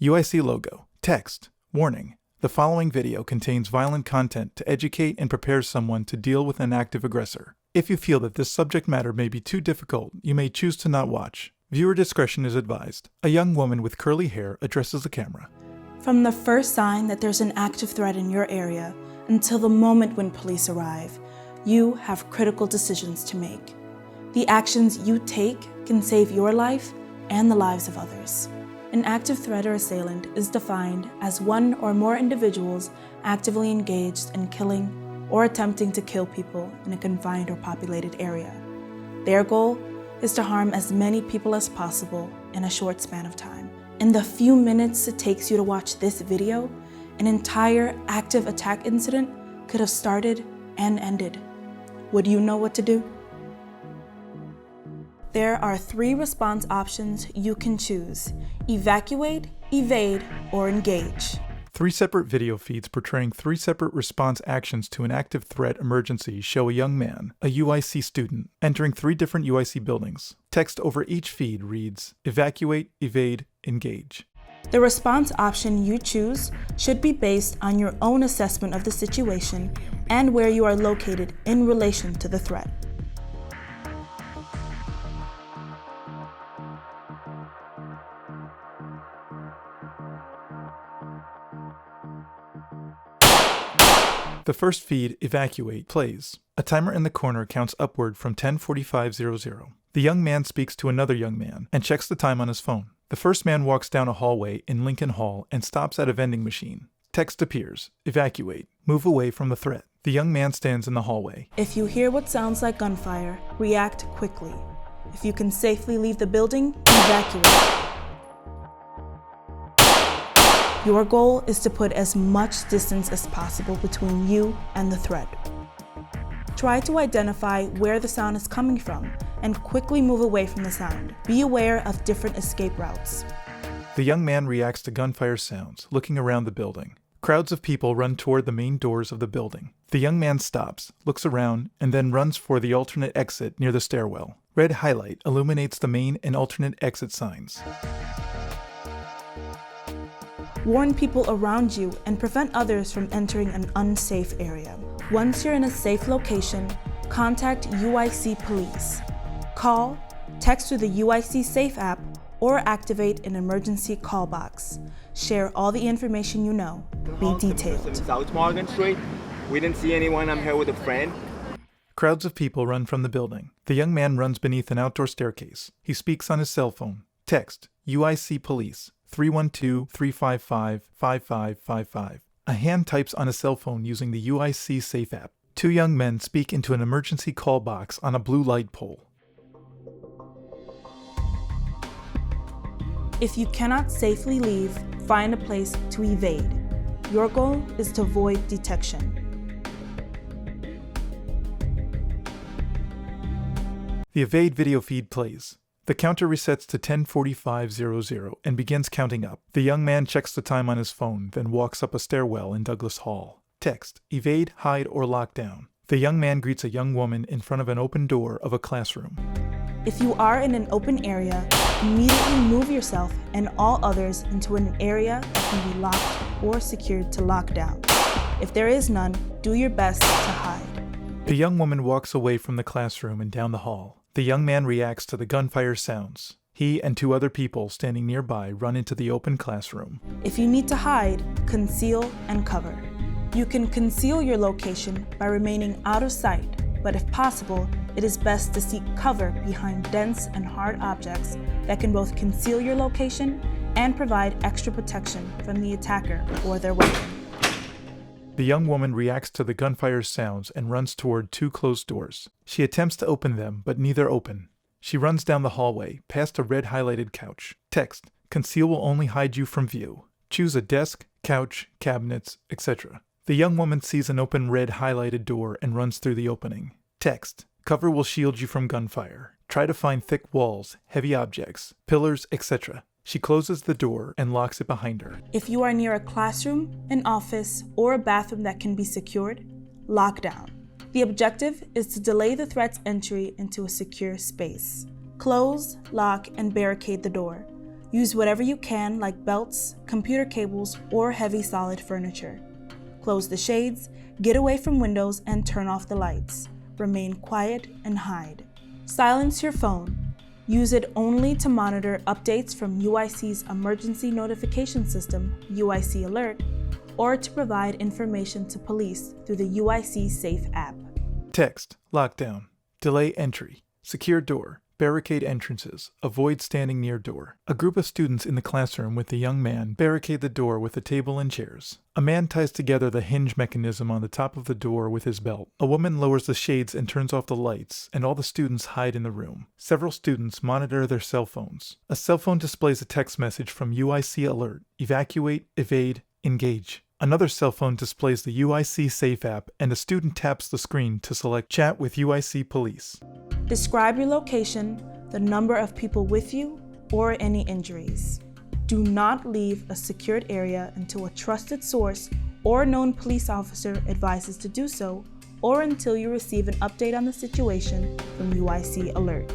UIC logo. Text. Warning. The following video contains violent content to educate and prepare someone to deal with an active aggressor. If you feel that this subject matter may be too difficult, you may choose to not watch. Viewer discretion is advised. A young woman with curly hair addresses the camera. From the first sign that there's an active threat in your area until the moment when police arrive, you have critical decisions to make. The actions you take can save your life and the lives of others. An active threat or assailant is defined as one or more individuals actively engaged in killing or attempting to kill people in a confined or populated area. Their goal is to harm as many people as possible in a short span of time. In the few minutes it takes you to watch this video, an entire active attack incident could have started and ended. Would you know what to do? There are 3 response options you can choose: evacuate, evade, or engage. 3 separate video feeds portraying 3 separate response actions to an active threat emergency show a young man, a UIC student, entering 3 different UIC buildings. Text over each feed reads, evacuate, evade, engage. The response option you choose should be based on your own assessment of the situation and where you are located in relation to the threat. The first feed, evacuate, plays. A timer in the corner counts upward from 10:45:00. The young man speaks to another young man and checks the time on his phone. The first man walks down a hallway in Lincoln Hall and stops at a vending machine. Text appears, evacuate, move away from the threat. The young man stands in the hallway. If you hear what sounds like gunfire, react quickly. If you can safely leave the building, evacuate. Your goal is to put as much distance as possible between you and the threat. Try to identify where the sound is coming from and quickly move away from the sound. Be aware of different escape routes. The young man reacts to gunfire sounds, looking around the building. Crowds of people run toward the main doors of the building. The young man stops, looks around, and then runs for the alternate exit near the stairwell. Red highlight illuminates the main and alternate exit signs. Warn people around you and prevent others from entering an unsafe area. Once you're in a safe location, contact UIC police. Call, text through the UIC Safe app, or activate an emergency call box. Share all the information you know. Be detailed. South Morgan Street. We didn't see anyone. I'm here with a friend. Crowds of people run from the building. The young man runs beneath an outdoor staircase. He speaks on his cell phone. Text, UIC police. 312-355-5555. A hand types on a cell phone using the UIC Safe app. 2 young men speak into an emergency call box on a blue light pole. If you cannot safely leave, find a place to evade. Your goal is to avoid detection. The evade video feed plays. The counter resets to 10:45:00 and begins counting up. The young man checks the time on his phone, then walks up a stairwell in Douglas Hall. Text, evade, hide, or lock down. The young man greets a young woman in front of an open door of a classroom. If you are in an open area, immediately move yourself and all others into an area that can be locked or secured to lockdown. If there is none, do your best to hide. The young woman walks away from the classroom and down the hall. The young man reacts to the gunfire sounds. He and 2 other people standing nearby run into the open classroom. If you need to hide, conceal and cover. You can conceal your location by remaining out of sight, but if possible, it is best to seek cover behind dense and hard objects that can both conceal your location and provide extra protection from the attacker or their weapon. The young woman reacts to the gunfire sounds and runs toward 2 closed doors. She attempts to open them, but neither open. She runs down the hallway, past a red highlighted couch. Text, conceal will only hide you from view. Choose a desk, couch, cabinets, etc. The young woman sees an open red highlighted door and runs through the opening. Text, cover will shield you from gunfire. Try to find thick walls, heavy objects, pillars, etc. She closes the door and locks it behind her. If you are near a classroom, an office, or a bathroom that can be secured, lock down. The objective is to delay the threat's entry into a secure space. Close, lock, and barricade the door. Use whatever you can, like belts, computer cables, or heavy solid furniture. Close the shades, get away from windows, and turn off the lights. Remain quiet and hide. Silence your phone. Use it only to monitor updates from UIC's emergency notification system, UIC Alert, or to provide information to police through the UIC Safe app. Text, lockdown, delay entry, secure door, barricade entrances, avoid standing near door. A group of students in the classroom with a young man barricade the door with a table and chairs. A man ties together the hinge mechanism on the top of the door with his belt. A woman lowers the shades and turns off the lights, and all the students hide in the room. Several students monitor their cell phones. A cell phone displays a text message from UIC Alert: evacuate, evade, engage. Another cell phone displays the UIC Safe app, and a student taps the screen to select Chat with UIC Police. Describe your location, the number of people with you, or any injuries. Do not leave a secured area until a trusted source or known police officer advises to do so, or until you receive an update on the situation from UIC Alert.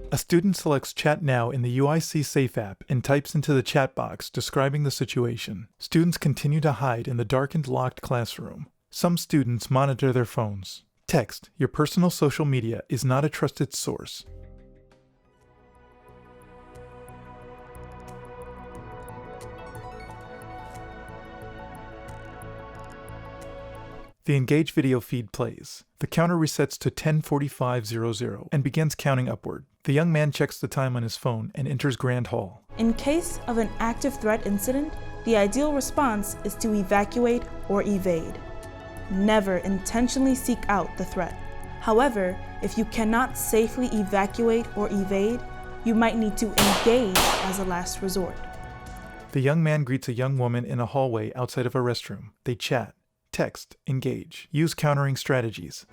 A student selects Chat Now in the UIC Safe app and types into the chat box describing the situation. Students continue to hide in the darkened, locked classroom. Some students monitor their phones. Text, your personal social media is not a trusted source. The Engage video feed plays. The counter resets to 10:45:00 and begins counting upward. The young man checks the time on his phone and enters Grand Hall. In case of an active threat incident, the ideal response is to evacuate or evade. Never intentionally seek out the threat. However, if you cannot safely evacuate or evade, you might need to engage as a last resort. The young man greets a young woman in a hallway outside of a restroom. They chat. Text, engage. Use countering strategies.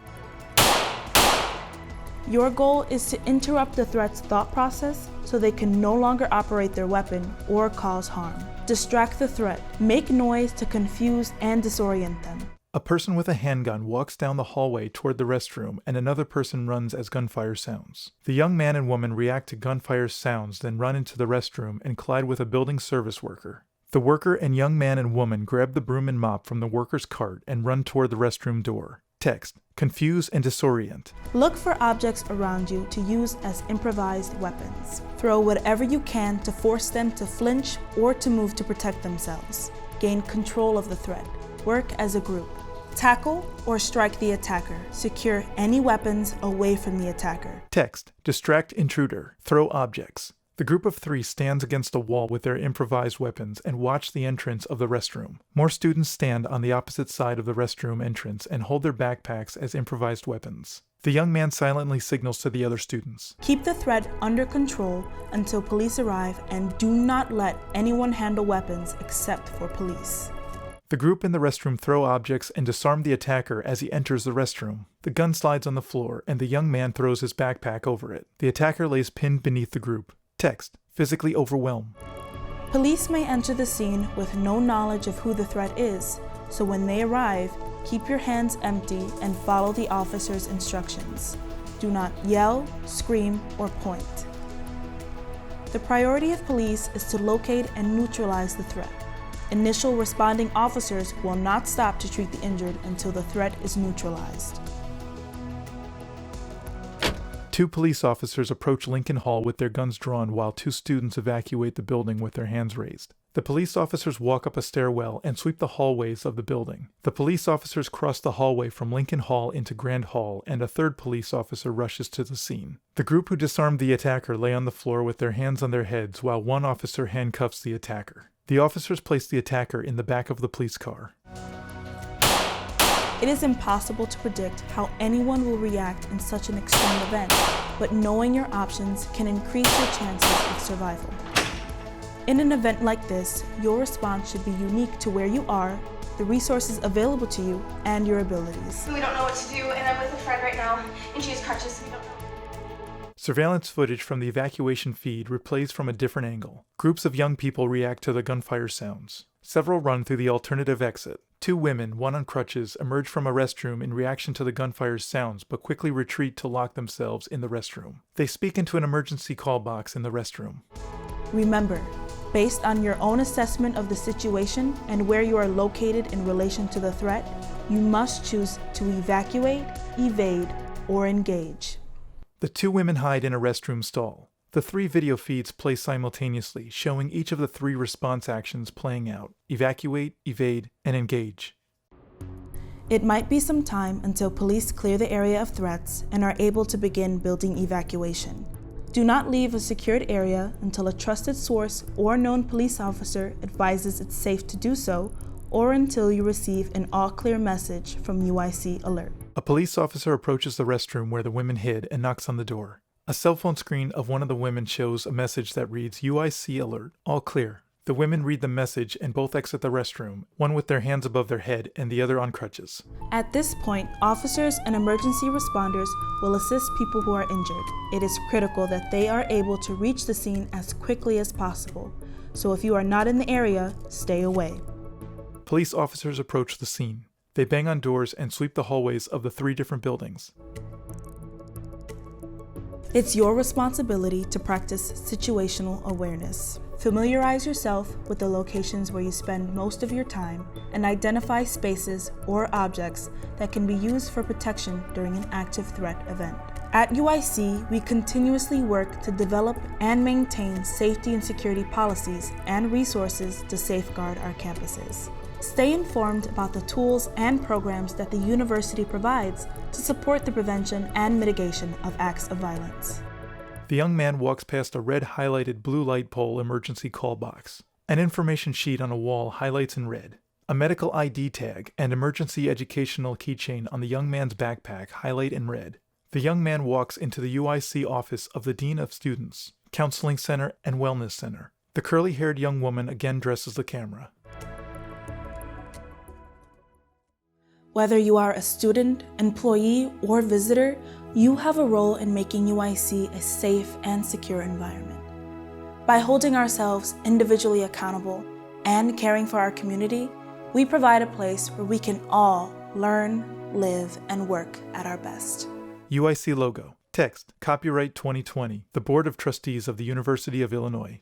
Your goal is to interrupt the threat's thought process so they can no longer operate their weapon or cause harm. Distract the threat. Make noise to confuse and disorient them. A person with a handgun walks down the hallway toward the restroom, and another person runs as gunfire sounds. The young man and woman react to gunfire sounds, then run into the restroom and collide with a building service worker. The worker and young man and woman grab the broom and mop from the worker's cart and run toward the restroom door. Text, confuse and disorient. Look for objects around you to use as improvised weapons. Throw whatever you can to force them to flinch or to move to protect themselves. Gain control of the threat. Work as a group. Tackle or strike the attacker. Secure any weapons away from the attacker. Text, distract intruder. Throw objects. The group of 3 stands against a wall with their improvised weapons and watch the entrance of the restroom. More students stand on the opposite side of the restroom entrance and hold their backpacks as improvised weapons. The young man silently signals to the other students. Keep the threat under control until police arrive, and do not let anyone handle weapons except for police. The group in the restroom throw objects and disarm the attacker as he enters the restroom. The gun slides on the floor, and the young man throws his backpack over it. The attacker lays pinned beneath the group. Text, physically overwhelm. Police may enter the scene with no knowledge of who the threat is, so when they arrive, keep your hands empty and follow the officer's instructions. Do not yell, scream, or point. The priority of police is to locate and neutralize the threat. Initial responding officers will not stop to treat the injured until the threat is neutralized. 2 police officers approach Lincoln Hall with their guns drawn while 2 students evacuate the building with their hands raised. The police officers walk up a stairwell and sweep the hallways of the building. The police officers cross the hallway from Lincoln Hall into Grand Hall, and a 3rd police officer rushes to the scene. The group who disarmed the attacker lay on the floor with their hands on their heads while one officer handcuffs the attacker. The officers place the attacker in the back of the police car. It is impossible to predict how anyone will react in such an extreme event, but knowing your options can increase your chances of survival. In an event like this, your response should be unique to where you are, the resources available to you, and your abilities. We don't know what to do, and I'm with a friend right now, and she has crutches, so we don't know. Surveillance footage from the evacuation feed replays from a different angle. Groups of young people react to the gunfire sounds. Several run through the alternative exit. 2 women, one on crutches, emerge from a restroom in reaction to the gunfire sounds but quickly retreat to lock themselves in the restroom. They speak into an emergency call box in the restroom. Remember, based on your own assessment of the situation and where you are located in relation to the threat, you must choose to evacuate, evade, or engage. The two women hide in a restroom stall. The 3 video feeds play simultaneously, showing each of the 3 response actions playing out: evacuate, evade, and engage. It might be some time until police clear the area of threats and are able to begin building evacuation. Do not leave a secured area until a trusted source or known police officer advises it's safe to do so, or until you receive an all-clear message from UIC Alert. A police officer approaches the restroom where the women hid and knocks on the door. A cell phone screen of one of the women shows a message that reads UIC Alert, all clear. The women read the message and both exit the restroom, one with their hands above their head and the other on crutches. At this point, officers and emergency responders will assist people who are injured. It is critical that they are able to reach the scene as quickly as possible. So if you are not in the area, stay away. Police officers approach the scene. They bang on doors and sweep the hallways of the 3 different buildings. It's your responsibility to practice situational awareness. Familiarize yourself with the locations where you spend most of your time and identify spaces or objects that can be used for protection during an active threat event. At UIC, we continuously work to develop and maintain safety and security policies and resources to safeguard our campuses. Stay informed about the tools and programs that the university provides to support the prevention and mitigation of acts of violence. The young man walks past a red highlighted blue light pole emergency call box. An information sheet on a wall highlights in red. A medical ID tag and emergency educational keychain on the young man's backpack highlight in red. The young man walks into the UIC office of the Dean of Students, Counseling Center, and Wellness Center. The curly-haired young woman again dresses the camera. Whether you are a student, employee, or visitor, you have a role in making UIC a safe and secure environment. By holding ourselves individually accountable and caring for our community, we provide a place where we can all learn, live, and work at our best. UIC logo. Text, copyright 2020, the Board of Trustees of the University of Illinois.